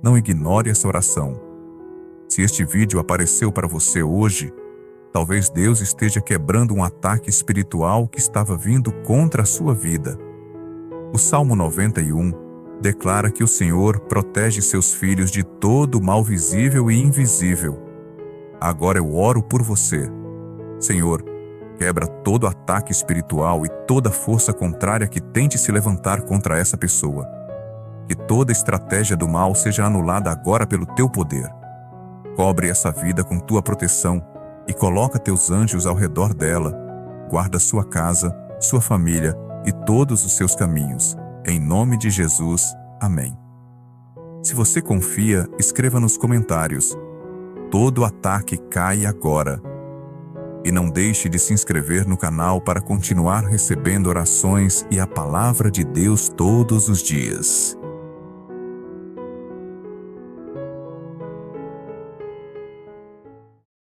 Não ignore essa oração. Se este vídeo apareceu para você hoje, talvez Deus esteja quebrando um ataque espiritual que estava vindo contra a sua vida. O Salmo 91 declara que o Senhor protege seus filhos de todo mal visível e invisível. Agora eu oro por você. Senhor, quebra todo ataque espiritual e toda força contrária que tente se levantar contra essa pessoa. Que toda estratégia do mal seja anulada agora pelo teu poder. Cobre essa vida com tua proteção e coloca teus anjos ao redor dela. Guarda sua casa, sua família e todos os seus caminhos. Em nome de Jesus, amém. Se você confia, escreva nos comentários: todo ataque cai agora. E não deixe de se inscrever no canal para continuar recebendo orações e a palavra de Deus todos os dias.